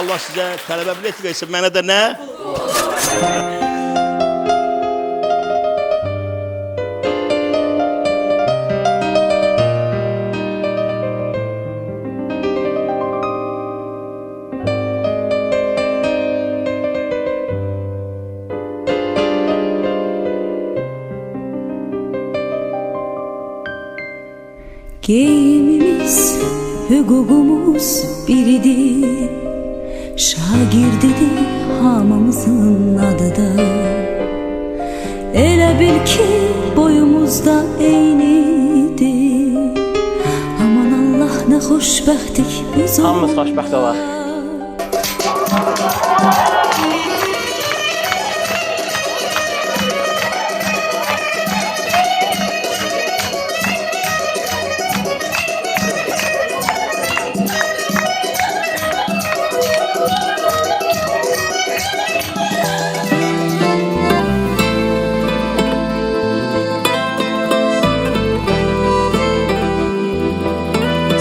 Allah sizə tələbə bilet versin, mənə də nə? Geyimimiz, hüququmuz biridir. Şagirdidir hamımızın adı da. Elə bil ki boyumuzda eynidir. Aman Allah nə xoşbəxtlik biz olduq. Hamımız xoşbəxt olaq.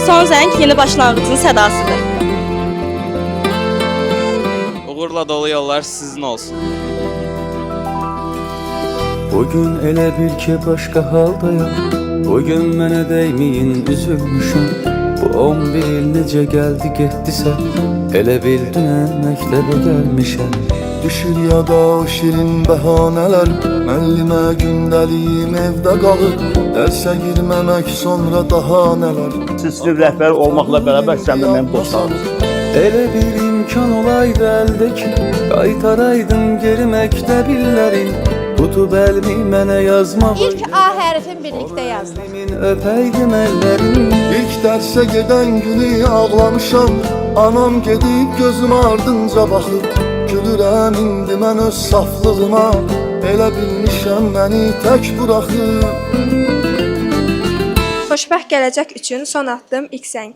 Son zəng yeni başlanğıcın sədasıdır. Uğurla dolu yollar sizin olsun. Bugün elə bil ki başqa haldayam. Bugün mənə dəyməyin üzülmüşəm. Bu 11 il necə gəldi getdisə, elə bil dünən məktəbə gəlmişəm. Düşür yada o şirin bəhanələr, müəllimə gündəliyim evdə qalır. Dərsə girməmək sonra daha nələr. Sizin rəhbər olmaqla bərabər sən də mənim dostlarımız. Elə bir imkan olaydı əldəki, qaytaraydım geri məktəb illərin. Tutub əlimi mənə yazmaq. İlk A hərfin birlikdə yazdım. Öpəydim əllərim. İlk dərsə gedən günü ağlamışam. Anam gedib gözüm ardınca baxıb. Gülürəm indi mən öz saflığıma. Elə bilmişəm məni tək buraxıb. Xoşbəxt gələcək üçün son attığım ilk zəng.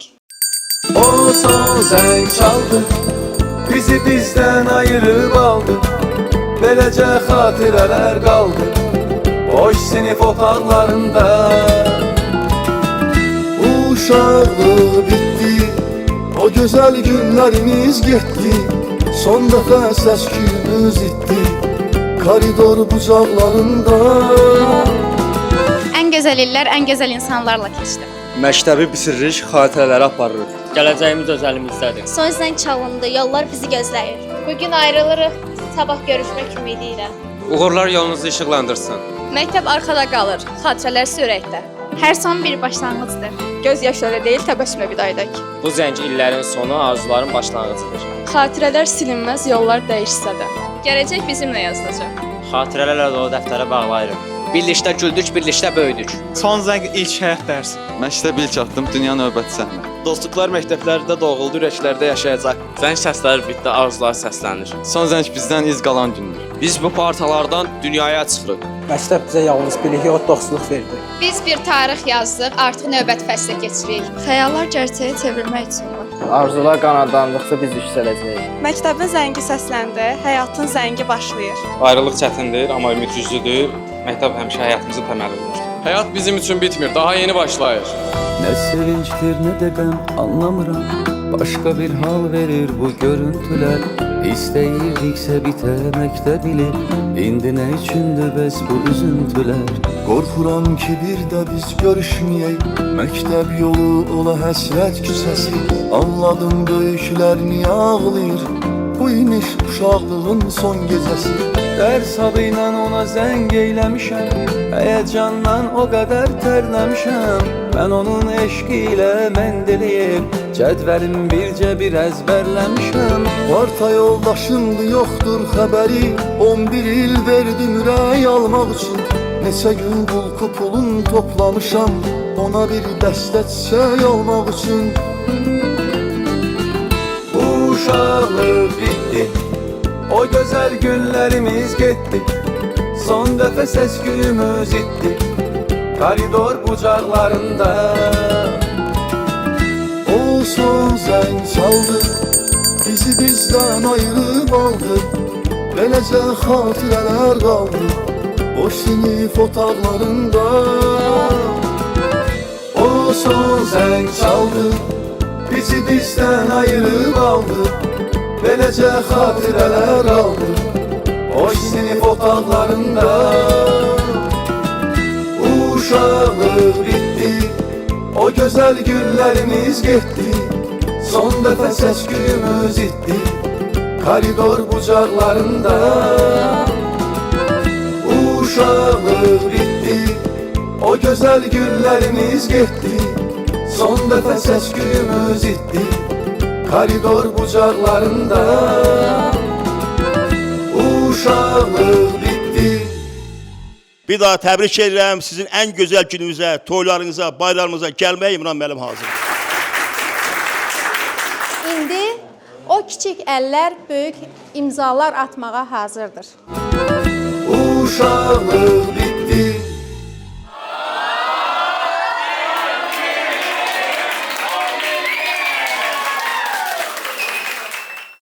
O son zəng çaldı, bizi bizdən ayırıb aldı. Beləcə xatirələr qaldı boş sinif otaqlarında. Uşaqlıq bitdi, o gözəl günlərimiz getdi. Son dəfə səs-küyümüz itdi, koridor bucaqlarında. Ən gözəl illər, ən gözəl insanlarla keçdim. Məktəbi bitiririk, xatirələri aparırıq. Gələcəyimiz öz əlimizdədir. Son zəng çalındı, yollar bizi gözləyir. Bugün ayrılırıq, sabah görüşmək ümidi ilə. Uğurlar yolunuzu işıqlandırsın. Məktəb arxada qalır, xatirələr sürəkdə. Hər son bir başlanğıcdır. Göz yaşları deyil, təbəssümlə vida edək. Bu zəng illərin sonu, arzuların başlanğıcıdır. Xatirələr silinməz, yollar dəyişsə də. Gələcək bizimlə yazılacaq. Xatirələrlə dolu dəftərə bağlayırıq. Birlikdə güldük, birlikdə böyüdük. Son zəng ilk həyat dərsi. Məktəb ilk atdım, dünya növbəti səhnə. Dostluqlar məktəblərdə doğuldu, ürəklərdə yaşayacaq. Zəng səsləri bitdi, arzular səslənir. Son zəng bizdən iz qalan gündür. Biz bu partalardan dünyaya çıxırıq. Məktəb bizə yalnız bilik, yox dostluq verdi. Biz bir tarix yazdıq, artıq növbəti fəslə keçirik. Xəyallar gerçəyə çevrilmək üçün var. Arzular qanadlandıqca biz yüksələcəyik. Məktəbin zəngi səsləndi, həyatın zəngi başlayır. Ayrılıq çətindir, amma ümid güclüdür. Məktəb həmişə həyatımızın təməlidir. Həyat bizim üçün bitmir, daha yeni başlayır. Nə sevincdir, nə də qəm anlamıram. Başqa bir hal verir bu görüntülər. İstəyirdiksə bitəmək də bilir. İndi nə üçündür bəs bu üzüntülər? Qorxuram ki bir də biz görüşməyək. Məktəb yolu ola həsrət küçəsi. Anladım böyüklər niyə ağlayır. Bu imiş uşaqlığın son gecəsi. Dərs adı ilə ona zəng eyləmişəm. Həyəcandan o qədər tərləmişəm. Mən onun eşqi ilə məndəliyim. Cədvəlim bircə bir əzbərləmişəm. Parta yoldaşımdı, yoxdur xəbəri. 11 il verdim ürək almaq üçün. Neçə gün qulku pulun toplamışam. Ona bir dəstə çiçək almaq üçün. Uşaqlıq bitdi, o gözəl günlərimiz getdi. Son dəfə səs-küyümüz itdi, koridor bucaqlarında. O son zəng çaldı, bizi bizdən ayırıb aldı. Beləcə xatirələr qaldı boş sinif otaqlarında. O son zəng çaldı, bizi bizdən ayırıb aldı. Beləcə xatirələr aldı o sinif otaqlarında. Uşaqlıq bitdi, o gözəl günlərimiz getdi. Son dəfə səs-küyümüz itdi koridor bucaqlarında. Uşaqlıq bitdi, o gözəl günlərimiz getdi. Son dəfə səs-küyümüz itdi koridor bucaqlarında. Uşaqlıq bitdi. Bir daha təbrik edirəm sizin ən gözəl gününüzə, toylarınıza, bayramınıza gəlməyə İmran müəllim hazır. İndi o kiçik əllər böyük imzalar atmağa hazırdır. Uşaqlıq bitdi.